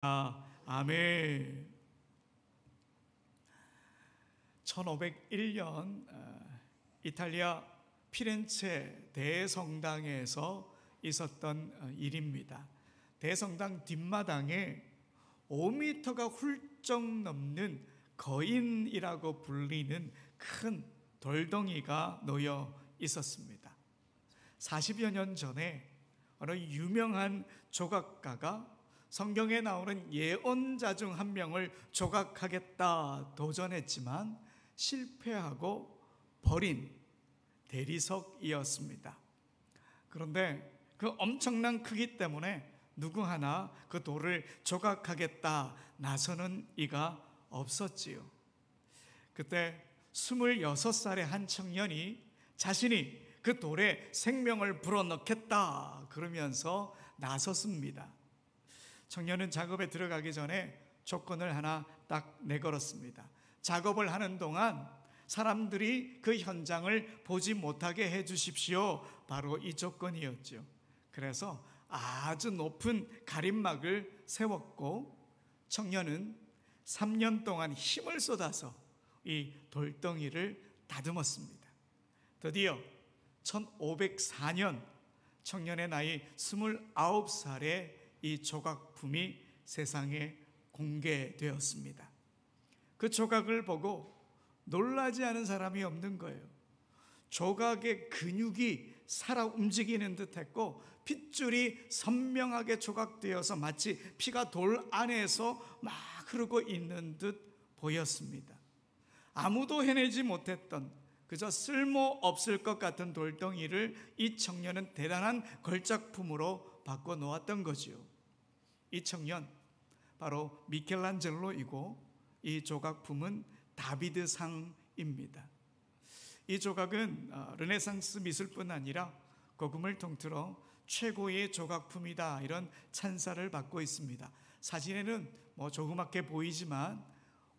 아멘. 1501년 이탈리아 피렌체 대성당에서 있었던 일입니다. 대성당 뒷마당에 5m가 훌쩍 넘는 거인이라고 불리는 큰 돌덩이가 놓여 있었습니다. 40여 년 전에 어느 유명한 조각가가 성경에 나오는 예언자 중 한 명을 조각하겠다 도전했지만 실패하고 버린 대리석이었습니다. 그런데 그 엄청난 크기 때문에 누구 하나 그 돌을 조각하겠다 나서는 이가 없었지요. 그때 26살의 한 청년이 자신이 그 돌에 생명을 불어넣겠다 그러면서 나섰습니다. 청년은 작업에 들어가기 전에 조건을 하나 딱 내걸었습니다. 작업을 하는 동안 사람들이 그 현장을 보지 못하게 해 주십시오. 바로 이 조건이었죠. 그래서 아주 높은 가림막을 세웠고 청년은 3년 동안 힘을 쏟아서 이 돌덩이를 다듬었습니다. 드디어 1504년 청년의 나이 29살에 이 조각품이 세상에 공개되었습니다. 그 조각을 보고 놀라지 않은 사람이 없는 거예요. 조각의 근육이 살아 움직이는 듯했고 핏줄이 선명하게 조각되어서 마치 피가 돌 안에서 막 흐르고 있는 듯 보였습니다. 아무도 해내지 못했던 그저 쓸모없을 것 같은 돌덩이를 이 청년은 대단한 걸작품으로 바꿔놓았던 거지요. 이 청년 바로 미켈란젤로이고 이 조각품은 다비드상입니다. 이 조각은 르네상스 미술뿐 아니라 복음을 통틀어 최고의 조각품이다 이런 찬사를 받고 있습니다. 사진에는 조그맣게 보이지만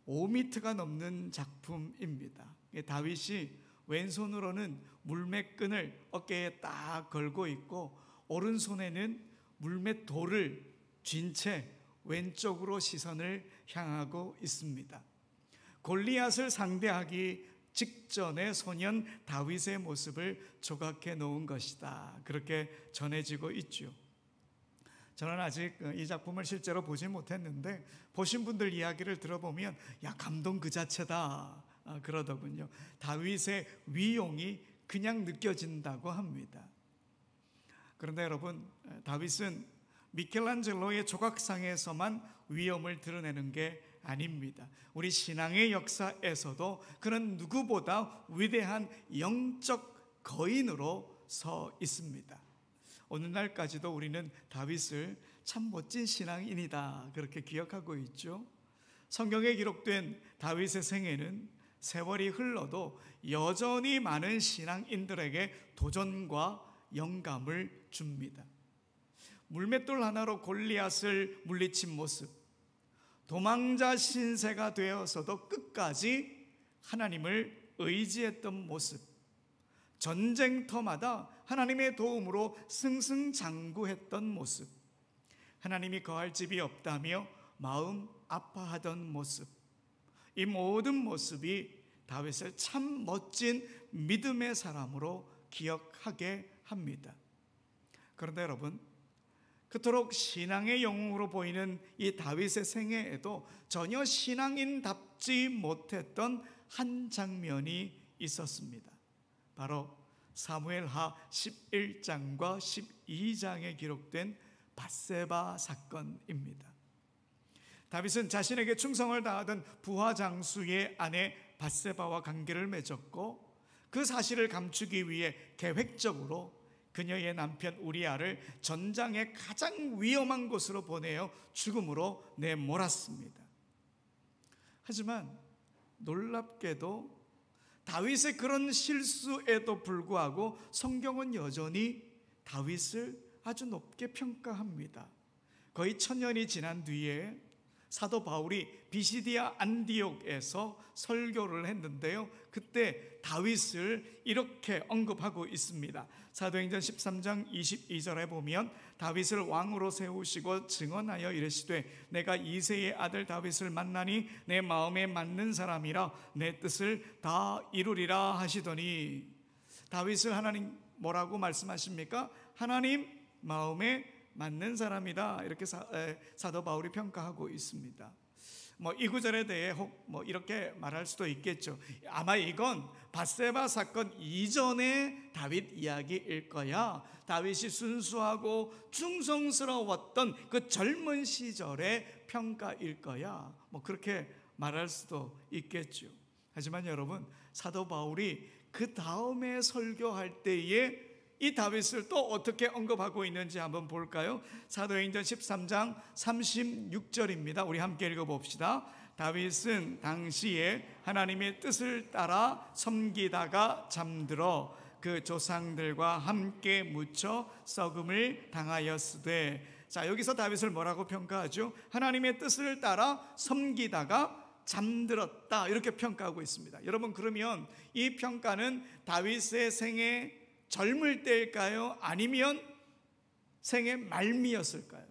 5m가 넘는 작품입니다. 다윗이 왼손으로는 물맷끈을 어깨에 딱 걸고 있고 오른손에는 물맷 돌을 쥔 채 왼쪽으로 시선을 향하고 있습니다. 골리앗을 상대하기 직전의 소년 다윗의 모습을 조각해 놓은 것이다. 그렇게 전해지고 있죠. 저는 아직 이 작품을 실제로 보지 못했는데 보신 분들 이야기를 들어보면 감동 그 자체다 그러더군요. 다윗의 위용이 그냥 느껴진다고 합니다. 그런데 여러분, 다윗은 미켈란젤로의 조각상에서만 위엄을 드러내는 게 아닙니다. 우리 신앙의 역사에서도 그는 누구보다 위대한 영적 거인으로 서 있습니다. 오늘날까지도 우리는 다윗을 참 멋진 신앙인이다 그렇게 기억하고 있죠. 성경에 기록된 다윗의 생애는 세월이 흘러도 여전히 많은 신앙인들에게 도전과 영감을 줍니다. 물맷돌 하나로 골리앗을 물리친 모습, 도망자 신세가 되어서도 끝까지 하나님을 의지했던 모습, 전쟁터마다 하나님의 도움으로 승승장구했던 모습, 하나님이 거할 집이 없다며 마음 아파하던 모습, 이 모든 모습이 다윗을 참 멋진 믿음의 사람으로 기억하게 합니다. 그런데 여러분, 그토록 신앙의 영웅으로 보이는 이 다윗의 생애에도 전혀 신앙인답지 못했던 한 장면이 있었습니다. 바로 사무엘하 11장과 12장에 기록된 밧세바 사건입니다. 다윗은 자신에게 충성을 다하던 부하 장수의 아내 밧세바와 관계를 맺었고 그 사실을 감추기 위해 계획적으로 그녀의 남편 우리아를 전장의 가장 위험한 곳으로 보내어 죽음으로 내몰았습니다. 하지만 놀랍게도 다윗의 그런 실수에도 불구하고 성경은 여전히 다윗을 아주 높게 평가합니다. 거의 1000년이 지난 뒤에 사도 바울이 비시디아 안디옥에서 설교를 했는데요, 그때 다윗을 이렇게 언급하고 있습니다. 사도행전 13장 22절에 보면 다윗을 왕으로 세우시고 증언하여 이르시되 내가 이새의 아들 다윗을 만나니 내 마음에 맞는 사람이라 내 뜻을 다 이루리라 하시더니, 다윗을 하나님 뭐라고 말씀하십니까? 하나님 마음에 맞는 사람이다, 이렇게 사도 바울이 평가하고 있습니다. 이 구절에 대해 혹 이렇게 말할 수도 있겠죠. 아마 이건 밧세바 사건 이전의 다윗 이야기일 거야. 다윗이 순수하고 충성스러웠던 그 젊은 시절의 평가일 거야. 그렇게 말할 수도 있겠죠. 하지만 여러분, 사도 바울이 그 다음에 설교할 때에 이 다윗을 또 어떻게 언급하고 있는지 한번 볼까요? 사도행전 13장 36절입니다. 우리 함께 읽어봅시다. 다윗은 당시에 하나님의 뜻을 따라 섬기다가 잠들어 그 조상들과 함께 묻혀 썩음을 당하였으되. 자, 여기서 다윗을 뭐라고 평가하죠? 하나님의 뜻을 따라 섬기다가 잠들었다, 이렇게 평가하고 있습니다. 여러분, 그러면 이 평가는 다윗의 생애 젊을 때일까요? 아니면 생의 말미였을까요?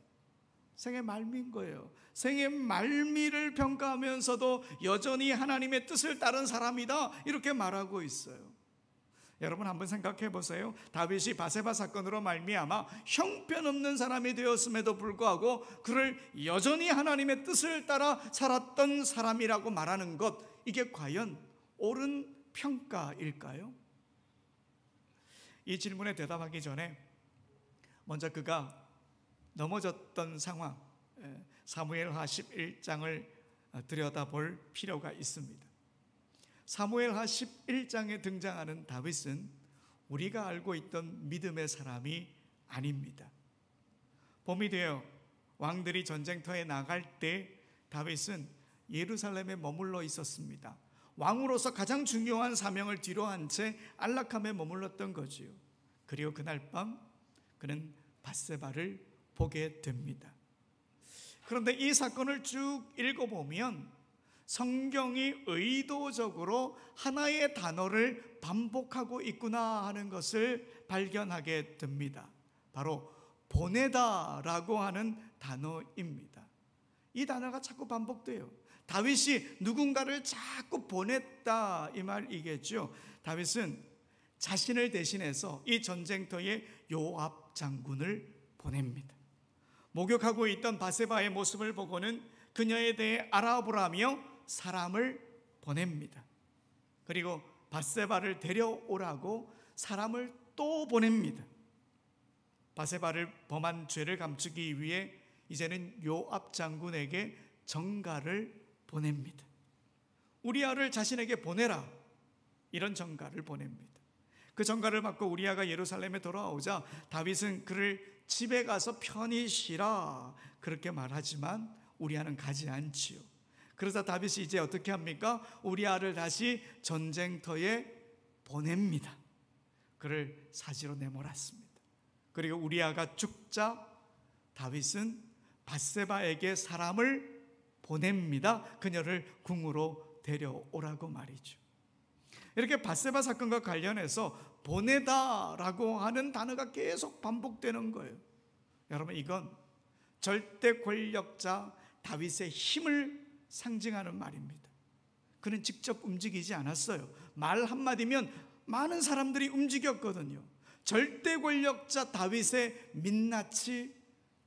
생의 말미인 거예요. 생의 말미를 평가하면서도 여전히 하나님의 뜻을 따른 사람이다, 이렇게 말하고 있어요. 여러분, 한번 생각해 보세요. 다윗이 밧세바 사건으로 말미암아 형편없는 사람이 되었음에도 불구하고 그를 여전히 하나님의 뜻을 따라 살았던 사람이라고 말하는 것, 이게 과연 옳은 평가일까요? 이 질문에 대답하기 전에 먼저 그가 넘어졌던 상황, 사무엘하 11장을 들여다볼 필요가 있습니다. 사무엘하 11장에 등장하는 다윗은 우리가 알고 있던 믿음의 사람이 아닙니다. 봄이 되어 왕들이 전쟁터에 나갈 때 다윗은 예루살렘에 머물러 있었습니다. 왕으로서 가장 중요한 사명을 뒤로 한 채 안락함에 머물렀던 거지요. 그리고 그날 밤 그는 밧세바를 보게 됩니다. 그런데 이 사건을 쭉 읽어보면 성경이 의도적으로 하나의 단어를 반복하고 있구나 하는 것을 발견하게 됩니다. 바로 보내다라고 하는 단어입니다. 이 단어가 자꾸 반복돼요. 다윗이 누군가를 자꾸 보냈다, 이 말이겠죠. 다윗은 자신을 대신해서 이 전쟁터에 요압 장군을 보냅니다. 목욕하고 있던 밧세바의 모습을 보고는 그녀에 대해 알아보라며 사람을 보냅니다. 그리고 밧세바를 데려오라고 사람을 또 보냅니다. 밧세바를 범한 죄를 감추기 위해 이제는 요압 장군에게 전가를 보냅니다. 우리아를 자신에게 보내라, 이런 전가를 보냅니다. 그 전가를 받고 우리아가 예루살렘에 돌아오자 다윗은 그를 집에 가서 편히 쉬라, 그렇게 말하지만 우리아는 가지 않지요. 그러자 다윗이 이제 어떻게 합니까? 우리아를 다시 전쟁터에 보냅니다. 그를 사지로 내몰았습니다. 그리고 우리아가 죽자 다윗은 밧세바에게 사람을 보냅니다. 그녀를 궁으로 데려오라고 말이죠. 이렇게 밧세바 사건과 관련해서 보내다라고 하는 단어가 계속 반복되는 거예요. 여러분, 이건 절대 권력자 다윗의 힘을 상징하는 말입니다. 그는 직접 움직이지 않았어요. 말 한마디면 많은 사람들이 움직였거든요. 절대 권력자 다윗의 민낯이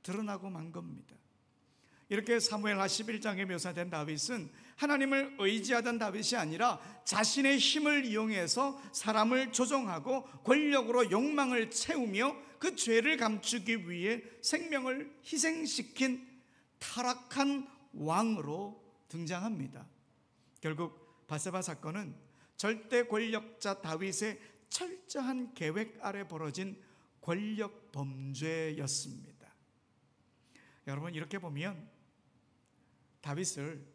드러나고 만 겁니다. 이렇게 사무엘하 11장에 묘사된 다윗은 하나님을 의지하던 다윗이 아니라 자신의 힘을 이용해서 사람을 조종하고 권력으로 욕망을 채우며 그 죄를 감추기 위해 생명을 희생시킨 타락한 왕으로 등장합니다. 결국 밧세바 사건은 절대 권력자 다윗의 철저한 계획 아래 벌어진 권력 범죄였습니다. 여러분, 이렇게 보면 다윗을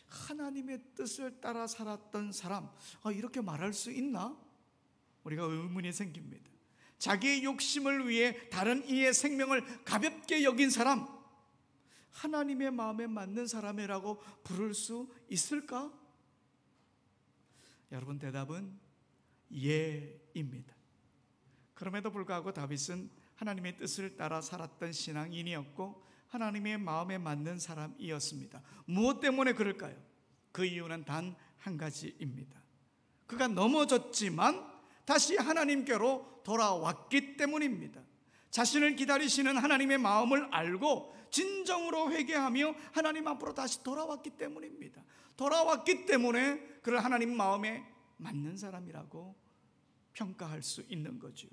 하나님의 뜻을 따라 살았던 사람, 이렇게 말할 수 있나? 우리가 의문이 생깁니다. 자기의 욕심을 위해 다른 이의 생명을 가볍게 여긴 사람, 하나님의 마음에 맞는 사람이라고 부를 수 있을까? 여러분, 대답은 예입니다. 그럼에도 불구하고 다윗은 하나님의 뜻을 따라 살았던 신앙인이었고 하나님의 마음에 맞는 사람이었습니다. 무엇 때문에 그럴까요? 그 이유는 단 한 가지입니다. 그가 넘어졌지만 다시 하나님께로 돌아왔기 때문입니다. 자신을 기다리시는 하나님의 마음을 알고 진정으로 회개하며 하나님 앞으로 다시 돌아왔기 때문입니다. 돌아왔기 때문에 그를 하나님 마음에 맞는 사람이라고 평가할 수 있는 거죠.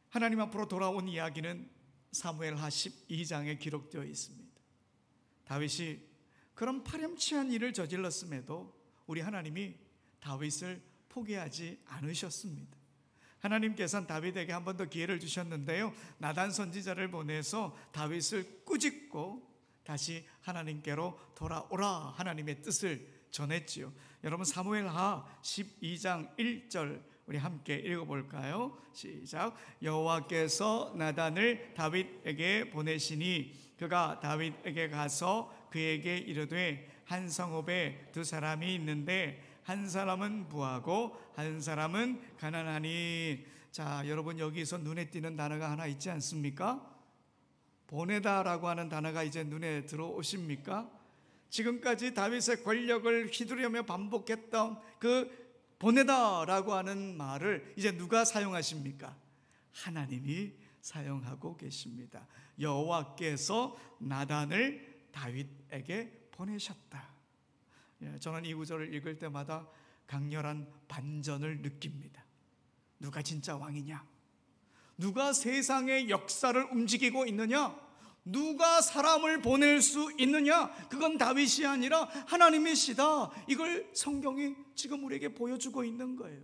하나님 앞으로 돌아온 이야기는 사무엘하 12장에 기록되어 있습니다. 다윗이 그런 파렴치한 일을 저질렀음에도 우리 하나님이 다윗을 포기하지 않으셨습니다. 하나님께서는 다윗에게 한 번 더 기회를 주셨는데요, 나단 선지자를 보내서 다윗을 꾸짖고 다시 하나님께로 돌아오라 하나님의 뜻을 전했지요. 여러분, 사무엘하 12장 1절 우리 함께 읽어볼까요? 시작. 여호와께서 나단을 다윗에게 보내시니 그가 다윗에게 가서 그에게 이르되 한 성읍에 두 사람이 있는데 한 사람은 부하고 한 사람은 가난하니. 자, 여러분, 여기서 눈에 띄는 단어가 하나 있지 않습니까? 보내다라고 하는 단어가 이제 눈에 들어오십니까? 지금까지 다윗의 권력을 휘두르며 반복했던 그 보내다라고 하는 말을 이제 누가 사용하십니까? 하나님이 사용하고 계십니다. 여호와께서 나단을 다윗에게 보내셨다. 저는 이 구절을 읽을 때마다 강렬한 반전을 느낍니다. 누가 진짜 왕이냐? 누가 세상의 역사를 움직이고 있느냐? 누가 사람을 보낼 수 있느냐? 그건 다윗이 아니라 하나님이시다. 이걸 성경이 지금 우리에게 보여주고 있는 거예요.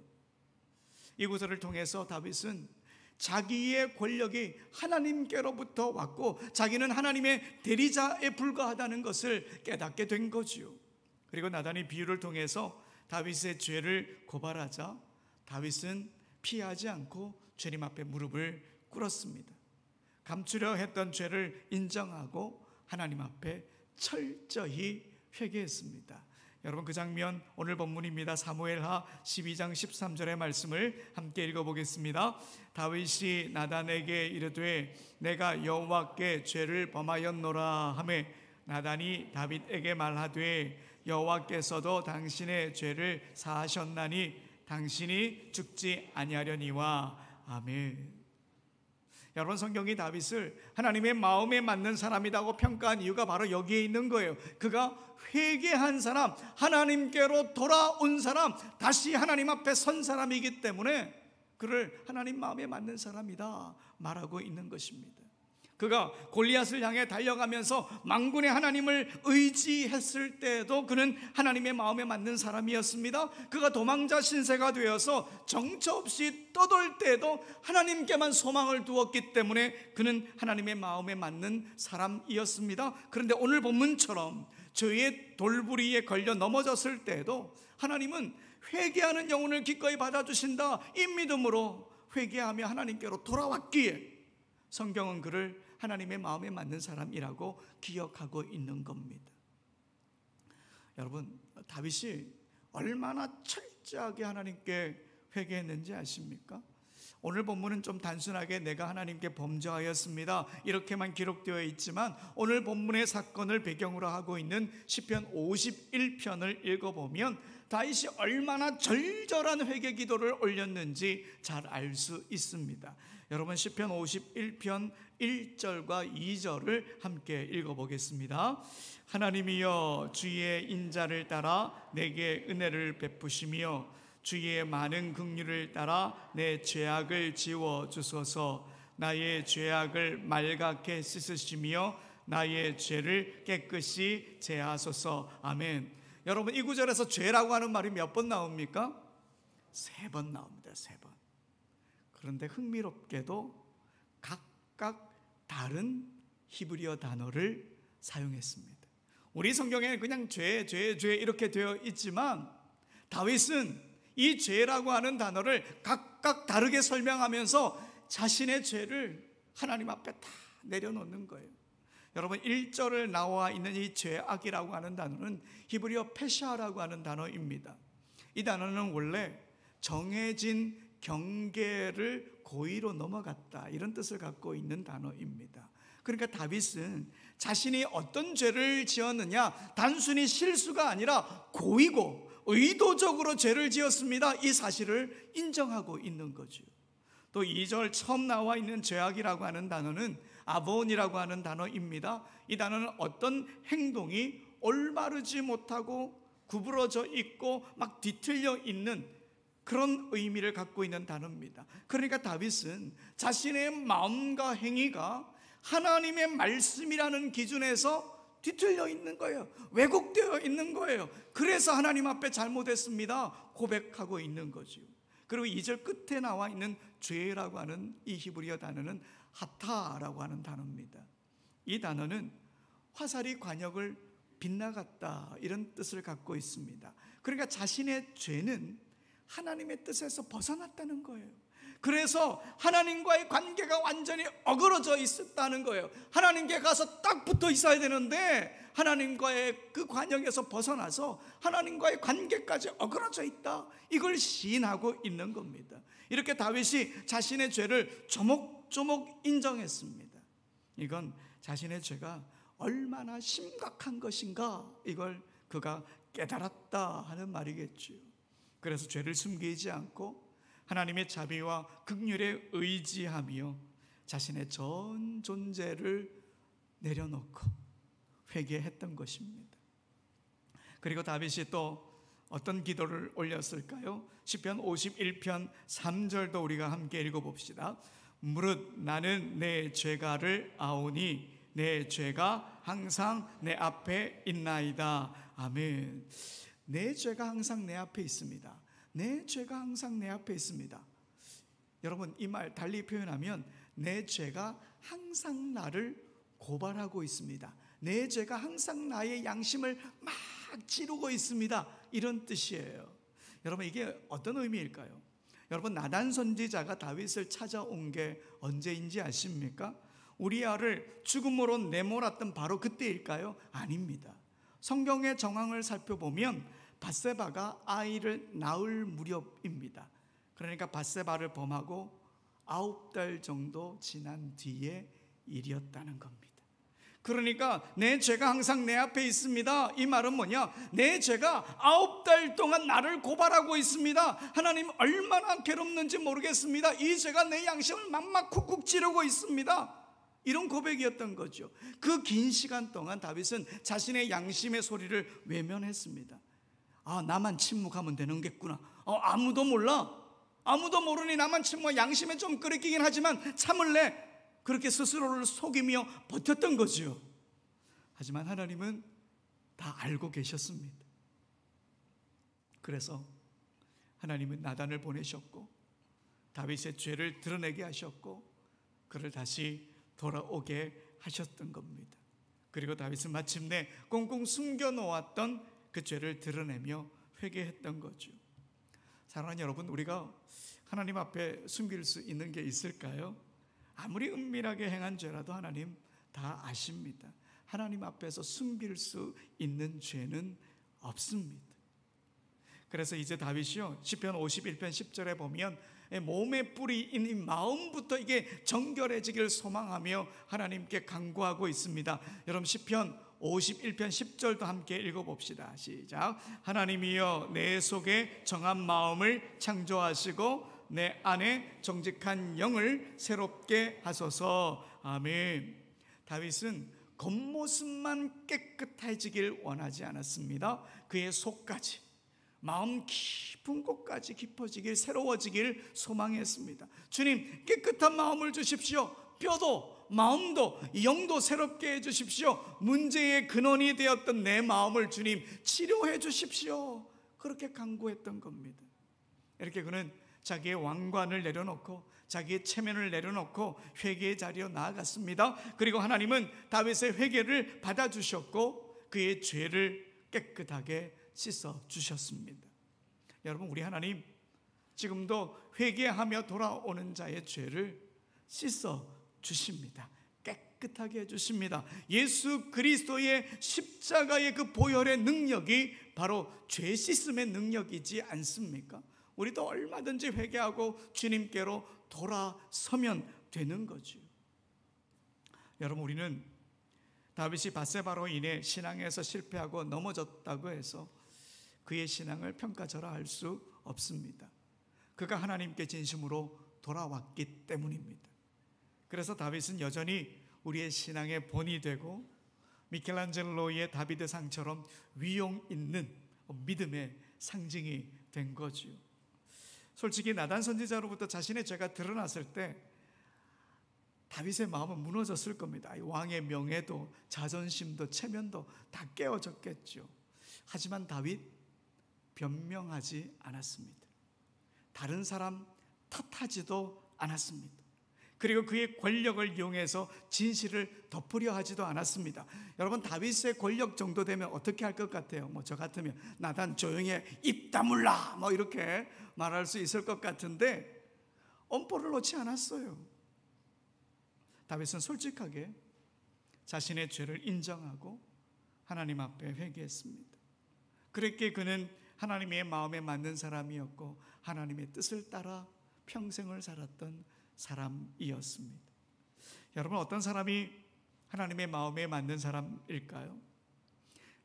이 구절을 통해서 다윗은 자기의 권력이 하나님께로부터 왔고 자기는 하나님의 대리자에 불과하다는 것을 깨닫게 된 거지요. 그리고 나단이 비유를 통해서 다윗의 죄를 고발하자 다윗은 피하지 않고 주님 앞에 무릎을 꿇었습니다. 감추려 했던 죄를 인정하고 하나님 앞에 철저히 회개했습니다. 여러분, 그 장면 오늘 본문입니다. 사무엘하 12장 13절의 말씀을 함께 읽어보겠습니다. 다윗이 나단에게 이르되 내가 여호와께 죄를 범하였노라 하매 나단이 다윗에게 말하되 여호와께서도 당신의 죄를 사하셨나니 당신이 죽지 아니하려니와. 아멘. 여러분, 성경이 다윗을 하나님의 마음에 맞는 사람이라고 평가한 이유가 바로 여기에 있는 거예요. 그가 회개한 사람, 하나님께로 돌아온 사람, 다시 하나님 앞에 선 사람이기 때문에 그를 하나님 마음에 맞는 사람이다 말하고 있는 것입니다. 그가 골리앗을 향해 달려가면서 만군의 하나님을 의지했을 때에도 그는 하나님의 마음에 맞는 사람이었습니다. 그가 도망자 신세가 되어서 정처 없이 떠돌 때에도 하나님께만 소망을 두었기 때문에 그는 하나님의 마음에 맞는 사람이었습니다. 그런데 오늘 본문처럼 죄의 돌부리에 걸려 넘어졌을 때에도 하나님은 회개하는 영혼을 기꺼이 받아주신다, 이 믿음으로 회개하며 하나님께로 돌아왔기에 성경은 그를 하나님의 마음에 맞는 사람이라고 기억하고 있는 겁니다. 여러분, 다윗이 얼마나 철저하게 하나님께 회개했는지 아십니까? 오늘 본문은 좀 단순하게 내가 하나님께 범죄하였습니다 이렇게만 기록되어 있지만 오늘 본문의 사건을 배경으로 하고 있는 시편 51편을 읽어보면 다윗이 얼마나 절절한 회개 기도를 올렸는지 잘 알 수 있습니다. 여러분, 시편 51편 1절과 2절을 함께 읽어보겠습니다. 하나님이여, 주의 인자를 따라 내게 은혜를 베푸시며 주의 많은 긍휼을 따라 내 죄악을 지워 주소서. 나의 죄악을 말갛게 씻으시며 나의 죄를 깨끗이 제하소서. 아멘. 여러분, 이 구절에서 죄라고 하는 말이 몇 번 나옵니까? 3번 나옵니다. 3번. 그런데 흥미롭게도 각각 다른 히브리어 단어를 사용했습니다. 우리 성경에 그냥 죄 이렇게 되어 있지만 다윗은 이 죄라고 하는 단어를 각각 다르게 설명하면서 자신의 죄를 하나님 앞에 다 내려놓는 거예요. 여러분, 1절을 나와 있는 이 죄악이라고 하는 단어는 히브리어 페샤라고 하는 단어입니다. 이 단어는 원래 정해진 경계를 고의로 넘어갔다, 이런 뜻을 갖고 있는 단어입니다. 그러니까 다윗은 자신이 어떤 죄를 지었느냐, 단순히 실수가 아니라 고의고 의도적으로 죄를 지었습니다, 이 사실을 인정하고 있는 거죠. 또 2절 처음 나와 있는 죄악이라고 하는 단어는 아본이라고 하는 단어입니다. 이 단어는 어떤 행동이 올바르지 못하고 구부러져 있고 막 뒤틀려 있는 그런 의미를 갖고 있는 단어입니다. 그러니까 다윗은 자신의 마음과 행위가 하나님의 말씀이라는 기준에서 뒤틀려 있는 거예요. 왜곡되어 있는 거예요. 그래서 하나님 앞에 잘못했습니다 고백하고 있는 거죠. 그리고 2절 끝에 나와 있는 죄라고 하는 이 히브리어 단어는 하타라고 하는 단어입니다. 이 단어는 화살이 관역을 빗나갔다, 이런 뜻을 갖고 있습니다. 그러니까 자신의 죄는 하나님의 뜻에서 벗어났다는 거예요. 그래서 하나님과의 관계가 완전히 어그러져 있었다는 거예요. 하나님께 가서 딱 붙어 있어야 되는데 하나님과의 그 관역에서 벗어나서 하나님과의 관계까지 어그러져 있다, 이걸 시인하고 있는 겁니다. 이렇게 다윗이 자신의 죄를 조목조목 인정했습니다. 이건 자신의 죄가 얼마나 심각한 것인가, 이걸 그가 깨달았다 하는 말이겠죠. 그래서 죄를 숨기지 않고 하나님의 자비와 긍휼에 의지하며 자신의 전 존재를 내려놓고 회개했던 것입니다. 그리고 다윗이 또 어떤 기도를 올렸을까요? 시편 51편 3절도 우리가 함께 읽어봅시다. 무릇 나는 내 죄가를 아오니 내 죄가 항상 내 앞에 있나이다. 아멘. 내 죄가 항상 내 앞에 있습니다. 내 죄가 항상 내 앞에 있습니다. 여러분, 이 말 달리 표현하면 내 죄가 항상 나를 고발하고 있습니다. 내 죄가 항상 나의 양심을 막 찌르고 있습니다, 이런 뜻이에요. 여러분, 이게 어떤 의미일까요? 여러분, 나단 선지자가 다윗을 찾아온 게 언제인지 아십니까? 우리아를 죽음으로 내몰았던 바로 그때일까요? 아닙니다. 성경의 정황을 살펴보면 밧세바가 아이를 낳을 무렵입니다. 그러니까 밧세바를 범하고 9달 정도 지난 뒤의 일이었다는 겁니다. 그러니까 내 죄가 항상 내 앞에 있습니다, 이 말은 뭐냐? 내 죄가 9달 동안 나를 고발하고 있습니다. 하나님 얼마나 괴롭는지 모르겠습니다. 이 죄가 내 양심을 막막 쿡쿡 찌르고 있습니다, 이런 고백이었던 거죠. 그 긴 시간 동안 다윗은 자신의 양심의 소리를 외면했습니다. 아, 나만 침묵하면 되는겠구나. 아무도 몰라. 아무도 모르니 나만 침묵, 양심에 좀 끄리끼긴 하지만 참을래. 그렇게 스스로를 속이며 버텼던 거죠. 하지만 하나님은 다 알고 계셨습니다. 그래서 하나님은 나단을 보내셨고 다윗의 죄를 드러내게 하셨고 그를 다시 돌아오게 하셨던 겁니다. 그리고 다윗은 마침내 꽁꽁 숨겨놓았던 그 죄를 드러내며 회개했던 거죠. 사랑하는 여러분, 우리가 하나님 앞에 숨길 수 있는 게 있을까요? 아무리 은밀하게 행한 죄라도 하나님 다 아십니다. 하나님 앞에서 숨길 수 있는 죄는 없습니다. 그래서 이제 다윗이요, 시편 51편 10절에 보면 몸의 뿌리인 이 마음부터 이게 정결해지기를 소망하며 하나님께 간구하고 있습니다. 여러분, 시편 51편 10절도 함께 읽어봅시다. 시작. 하나님이여 내 속에 정한 마음을 창조하시고 내 안에 정직한 영을 새롭게 하소서. 아멘. 다윗은 겉모습만 깨끗해지길 원하지 않았습니다. 그의 속까지, 마음 깊은 곳까지 깊어지길, 새로워지길 소망했습니다. 주님, 깨끗한 마음을 주십시오. 뼈도 마음도 영도 새롭게 해주십시오. 문제의 근원이 되었던 내 마음을 주님 치료해 주십시오. 그렇게 간구했던 겁니다. 이렇게 그는 자기의 왕관을 내려놓고 자기의 체면을 내려놓고 회개의 자리로 나아갔습니다. 그리고 하나님은 다윗의 회개를 받아주셨고 그의 죄를 깨끗하게 씻어주셨습니다. 여러분, 우리 하나님 지금도 회개하며 돌아오는 자의 죄를 씻어주십니다. 깨끗하게 해주십니다. 예수 그리스도의 십자가의 그 보혈의 능력이 바로 죄 씻음의 능력이지 않습니까? 우리도 얼마든지 회개하고 주님께로 돌아서면 되는 거죠. 여러분, 우리는 다윗이 밧세바로 인해 신앙에서 실패하고 넘어졌다고 해서 그의 신앙을 평가절하할 수 없습니다. 그가 하나님께 진심으로 돌아왔기 때문입니다. 그래서 다윗은 여전히 우리의 신앙의 본이 되고 미켈란젤로의 다비드상처럼 위용 있는 믿음의 상징이 된 거죠. 솔직히 나단 선지자로부터 자신의 죄가 드러났을 때 다윗의 마음은 무너졌을 겁니다. 왕의 명예도 자존심도 체면도 다 깨어졌겠죠. 하지만 다윗 변명하지 않았습니다. 다른 사람 탓하지도 않았습니다. 그리고 그의 권력을 이용해서 진실을 덮으려 하지도 않았습니다. 여러분, 다윗의 권력 정도 되면 어떻게 할 것 같아요? 저 같으면 나단 조용히 해, 입 다물라 이렇게 말할 수 있을 것 같은데 엄포를 놓지 않았어요. 다윗은 솔직하게 자신의 죄를 인정하고 하나님 앞에 회개했습니다. 그랬기에 그는 하나님의 마음에 맞는 사람이었고 하나님의 뜻을 따라 평생을 살았던 사람이었습니다. 여러분, 어떤 사람이 하나님의 마음에 맞는 사람일까요?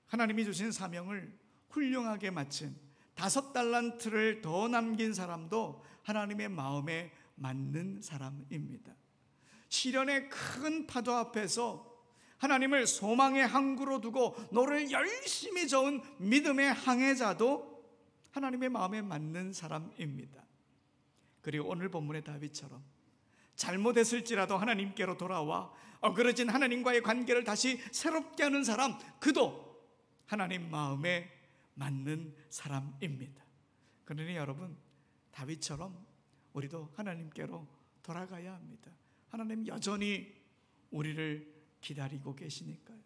하나님이 주신 사명을 훌륭하게 마친 5달란트를 더 남긴 사람도 하나님의 마음에 맞는 사람입니다. 시련의 큰 파도 앞에서 하나님을 소망의 항구로 두고 노를 열심히 저은 믿음의 항해자도 하나님의 마음에 맞는 사람입니다. 그리고 오늘 본문의 다윗처럼 잘못했을지라도 하나님께로 돌아와 어그러진 하나님과의 관계를 다시 새롭게 하는 사람, 그도 하나님 마음에 맞는 사람입니다. 그러니 여러분, 다윗처럼 우리도 하나님께로 돌아가야 합니다. 하나님 여전히 우리를 기다리고 계시니까요.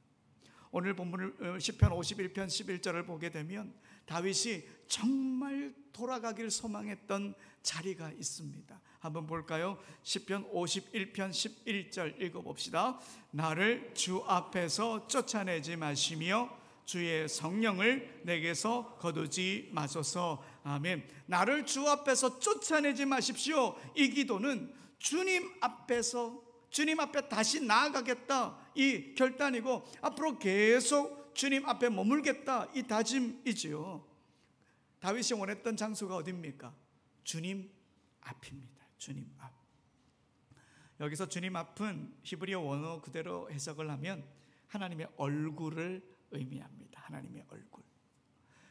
오늘 본문을 시편 51편 11절을 보게 되면 다윗이 정말 돌아가길 소망했던 자리가 있습니다. 한번 볼까요? 시편 51편 11절 읽어봅시다. 나를 주 앞에서 쫓아내지 마시며 주의 성령을 내게서 거두지 마소서. 아멘. 나를 주 앞에서 쫓아내지 마십시오. 이 기도는 주님 앞에 다시 나아가겠다 이 결단이고 앞으로 계속 주님 앞에 머물겠다 이 다짐이지요. 다윗이 원했던 장소가 어디입니까? 주님 앞입니다. 주님 앞. 여기서 주님 앞은 히브리어 원어 그대로 해석을 하면 하나님의 얼굴을 의미합니다. 하나님의 얼굴.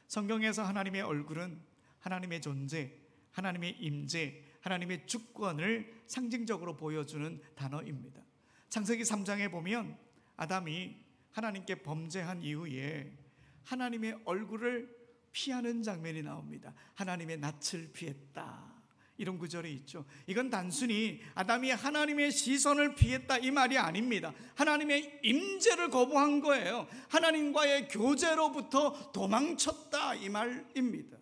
성경에서 하나님의 얼굴은 하나님의 존재, 하나님의 임재, 하나님의 주권을 상징적으로 보여주는 단어입니다. 창세기 3장에 보면 아담이 하나님께 범죄한 이후에 하나님의 얼굴을 피하는 장면이 나옵니다. 하나님의 낯을 피했다, 이런 구절이 있죠. 이건 단순히 아담이 하나님의 시선을 피했다 이 말이 아닙니다. 하나님의 임재를 거부한 거예요. 하나님과의 교제로부터 도망쳤다 이 말입니다.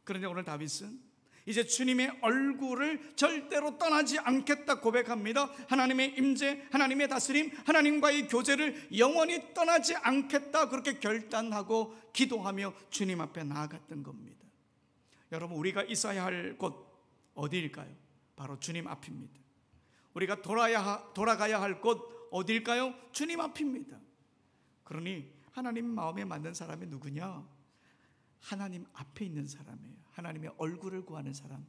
그런데 오늘 다윗은 이제 주님의 얼굴을 절대로 떠나지 않겠다 고백합니다. 하나님의 임재, 하나님의 다스림, 하나님과의 교제를 영원히 떠나지 않겠다 그렇게 결단하고 기도하며 주님 앞에 나아갔던 겁니다. 여러분, 우리가 있어야 할 곳 어디일까요? 바로 주님 앞입니다. 우리가 돌아가야 할 곳 어디일까요? 주님 앞입니다. 그러니 하나님 마음에 맞는 사람이 누구냐? 하나님 앞에 있는 사람이에요. 하나님의 얼굴을 구하는 사람,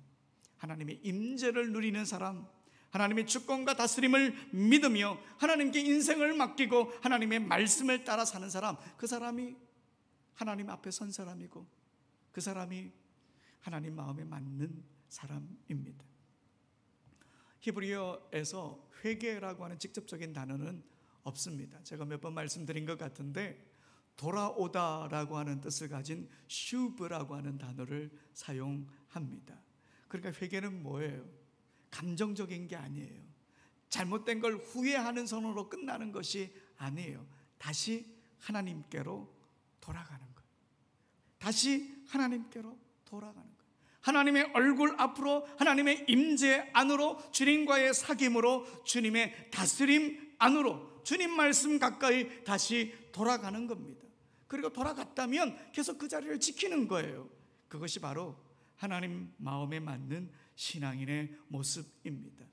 하나님의 임재를 누리는 사람, 하나님의 주권과 다스림을 믿으며 하나님께 인생을 맡기고 하나님의 말씀을 따라 사는 사람, 그 사람이 하나님 앞에 선 사람이고 그 사람이 하나님 마음에 맞는 사람입니다. 히브리어에서 회개라고 하는 직접적인 단어는 없습니다. 제가 몇 번 말씀드린 것 같은데 돌아오다라고 하는 뜻을 가진 슈브라고 하는 단어를 사용합니다. 그러니까 회개는 뭐예요? 감정적인 게 아니에요. 잘못된 걸 후회하는 선으로 끝나는 것이 아니에요. 다시 하나님께로 돌아가는 거예요. 다시 하나님께로 돌아가는 거예요. 하나님의 얼굴 앞으로, 하나님의 임재 안으로, 주님과의 사귐으로, 주님의 다스림 안으로, 주님 말씀 가까이 다시 돌아가는 겁니다. 그리고 돌아갔다면 계속 그 자리를 지키는 거예요. 그것이 바로 하나님 마음에 맞는 신앙인의 모습입니다.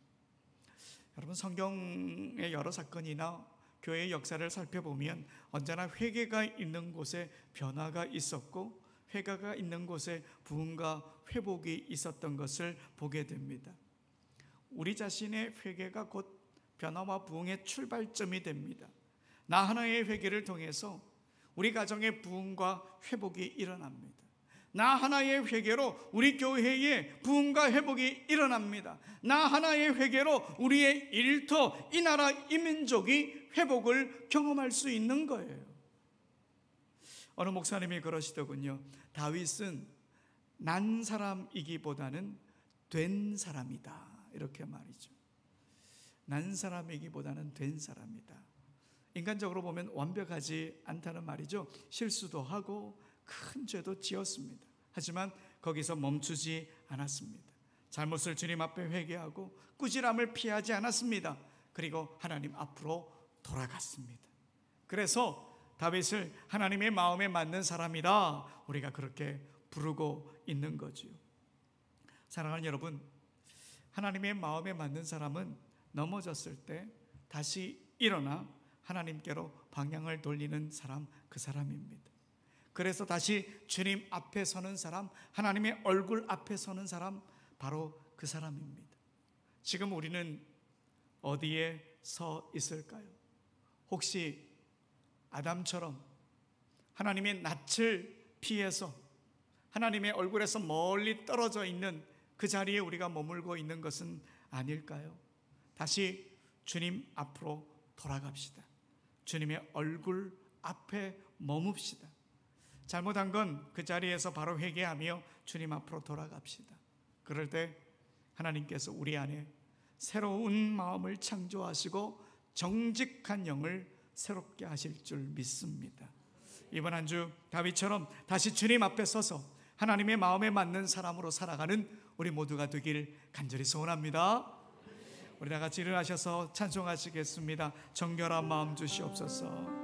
여러분, 성경의 여러 사건이나 교회의 역사를 살펴보면 언제나 회개가 있는 곳에 변화가 있었고 회개가 있는 곳에 부흥과 회복이 있었던 것을 보게 됩니다. 우리 자신의 회개가 곧 변화와 부흥의 출발점이 됩니다. 나 하나의 회개를 통해서 우리 가정의 부흥과 회복이 일어납니다. 나 하나의 회개로 우리 교회의 부흥과 회복이 일어납니다. 나 하나의 회개로 우리의 일터, 이 나라, 이 민족이 회복을 경험할 수 있는 거예요. 어느 목사님이 그러시더군요. 다윗은 난 사람이기보다는 된 사람이다, 이렇게 말이죠. 난 사람이기보다는 된 사람이다. 인간적으로 보면 완벽하지 않다는 말이죠. 실수도 하고 큰 죄도 지었습니다. 하지만 거기서 멈추지 않았습니다. 잘못을 주님 앞에 회개하고 꾸지람을 피하지 않았습니다. 그리고 하나님 앞으로 돌아갔습니다. 그래서 다윗을 하나님의 마음에 맞는 사람이다, 우리가 그렇게 부르고 있는 거지요. 사랑하는 여러분, 하나님의 마음에 맞는 사람은 넘어졌을 때 다시 일어나 하나님께로 방향을 돌리는 사람, 그 사람입니다. 그래서 다시 주님 앞에 서는 사람, 하나님의 얼굴 앞에 서는 사람, 바로 그 사람입니다. 지금 우리는 어디에 서 있을까요? 혹시 아담처럼 하나님의 낯을 피해서 하나님의 얼굴에서 멀리 떨어져 있는 그 자리에 우리가 머물고 있는 것은 아닐까요? 다시 주님 앞으로 돌아갑시다. 주님의 얼굴 앞에 머뭅시다. 잘못한 건 그 자리에서 바로 회개하며 주님 앞으로 돌아갑시다. 그럴 때 하나님께서 우리 안에 새로운 마음을 창조하시고 정직한 영을 새롭게 하실 줄 믿습니다. 이번 한 주 다윗처럼 다시 주님 앞에 서서 하나님의 마음에 맞는 사람으로 살아가는 우리 모두가 되길 간절히 소원합니다. 우리 다 같이 일어나셔서 찬송하시겠습니다. 정결한 마음 주시옵소서.